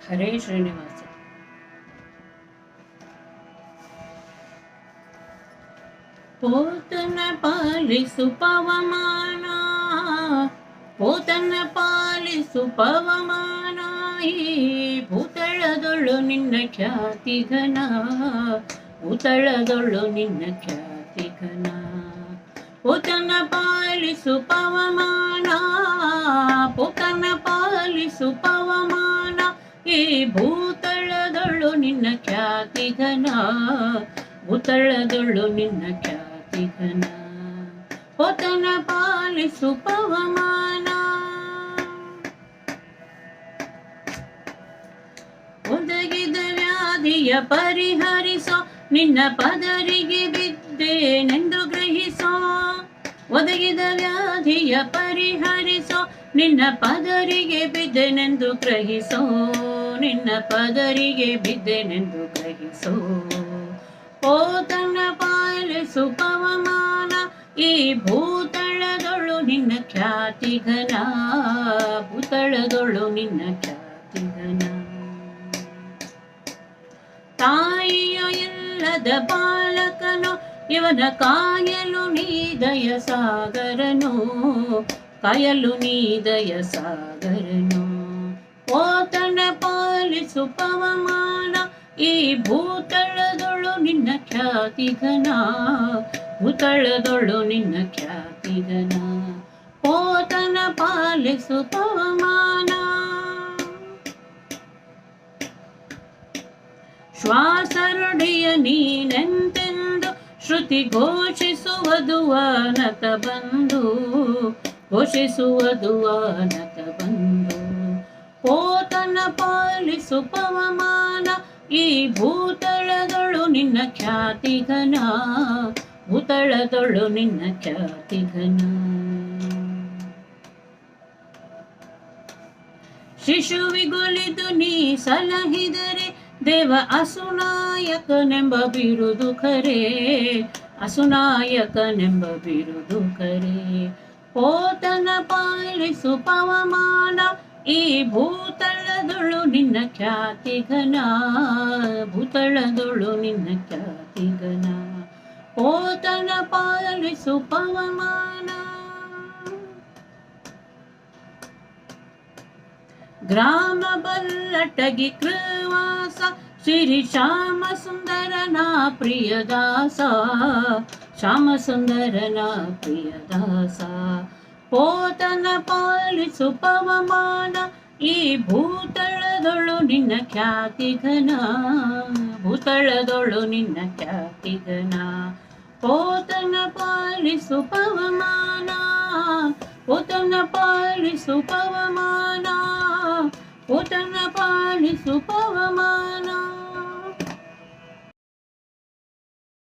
ಹರೇ ಶ್ರೀನಿವಾಸ. ಪೋತನ ಪಾಲಿಸು ಪವಮಾನ, ಪೋತನ ಪಾಲಿಸು ಪವಮಾನ, ಈ ಭೂತಳದೊಳು ನಿನ್ನ ಖ್ಯಾತಿಘನ, ಭೂತಳದೊಳು ನಿನ್ನ ಖ್ಯಾತಿಘನ. ಪೋತನ ಪಾಲಿಸು ಪವಮಾನ, ಪೋತನ ಪಾಲಿಸು ಪವಮಾನ, ಈ ಭೂತಳದೊಳು ನಿನ್ನ ಖ್ಯಾತಿಘನ, ಭೂತಳದೊಳು ನಿನ್ನ ಖ್ಯಾತಿಘನ. ಪೋತನ ಪಾಲಿಸು ಪವಮಾನ. ಒದಗಿದ ವ್ಯಾಧಿಯ ಪರಿಹರಿಸೋ, ನಿನ್ನ ಪದರಿಗೆ ಬಿದ್ದೇನೆಂದು ಗ್ರಹಿಸೋ. ಒದಗಿದ ವ್ಯಾಧಿಯ ಪರಿಹರಿಸೋ, ನಿನ್ನ ಪದರಿಗೆ ಬಿದ್ದೆನೆಂದು ಗ್ರಹಿಸೋ, ನಿನ್ನ ಪದರಿಗೆ ಬಿದ್ದೆನೆಂದು ಗ್ರಹಿಸೋ. ಪೋತನ ಪಾಲಿಸು ಪವಮಾನ, ಈ ಭೂತಳದೊಳು ನಿನ್ನ ಖ್ಯಾತಿಘನ, ಭೂತಳದೊಳು ನಿನ್ನ ಖ್ಯಾತಿಘನ. ತಾಯಿಯೋ ಇಲ್ಲದ ಬಾಲಕನು, ಇವನ ಕಾಯಲು ನೀದಯ ಸಾಗರನು, ಕಾಯಲು ನೀದಯ ಸಾಗರನು. ಪೋತನ ಪಾಲಿಸು ಪವಮಾನ, ಈ ಭೂತಳದೊಳು ನಿನ್ನ ಖ್ಯಾತಿಘನ, ಭೂತಳದೊಳು ನಿನ್ನ ಖ್ಯಾತಿಘನ. ಪೋತನ ಪಾಲಿಸು ಪವಮಾನ. ಶ್ವಾಸರುಡಿಯ ನೀನೆಂತೆಂದು ಶ್ರುತಿ ಘೋಷಿಸುವುದು ಅನತ ಬಂಧು, ಘೋಷಿಸುವುದು ಅನತ ಬಂಧು. ಪೋತನ ಪಾಲಿಸು ಪವಮಾನ, ಈ ಭೂತಳದೊಳು ನಿನ್ನ ಖ್ಯಾತಿಘನ, ಭೂತಳದೊಳು ನಿನ್ನ ಖ್ಯಾತಿಘನ. ಶಿಶುವಿಗೊಲಿದು ನೀ ಸಲಹಿದರೆ, ದೇವ ಅಸುನಾಯಕನೆಂಬ ಬಿರುದು ಕರೆ, ಅಸುನಾಯಕನೆಂಬ ಬಿರುದು ಕರೆ. ಪೋತನ ಪಾಲಿಸು ಪವಮಾನ, ಈ ಭೂತಳದೊಳು ನಿನ್ನ ಖ್ಯಾತಿಘನ, ಭೂತಳದೊಳು ನಿನ್ನ ಖ್ಯಾತಿಘನ. ಪೋತನ ಪಾಲಿಸು ಪವಮಾನ. ಗ್ರಾಮ ಬಲ್ಲಟಗಿ ಕೃವಾಸ, ಶ್ರೀ ಶ್ಯಾಮ ಸುಂದರನ ಪ್ರಿಯದಾಸ, ಶ್ಯಾಮ ಸುಂದರನ ಪ್ರಿಯದಾಸ. ಪೋತನ ಪಾಲಿಸು ಪವಮಾನ, ಈ ಭೂತಳದೊಳು ನಿನ್ನ ಖ್ಯಾತಿಘನ, ಭೂತಳದೊಳು ನಿನ್ನ ಖ್ಯಾತಿಘನ. ಪೋತನ ಪಾಲಿಸು ಪವಮಾನ, ಪೋತನ ಪಾಲಿಸು ಪವಮಾನ, ಪೋತನ ಪಾಲಿಸು ಪವಮಾನ.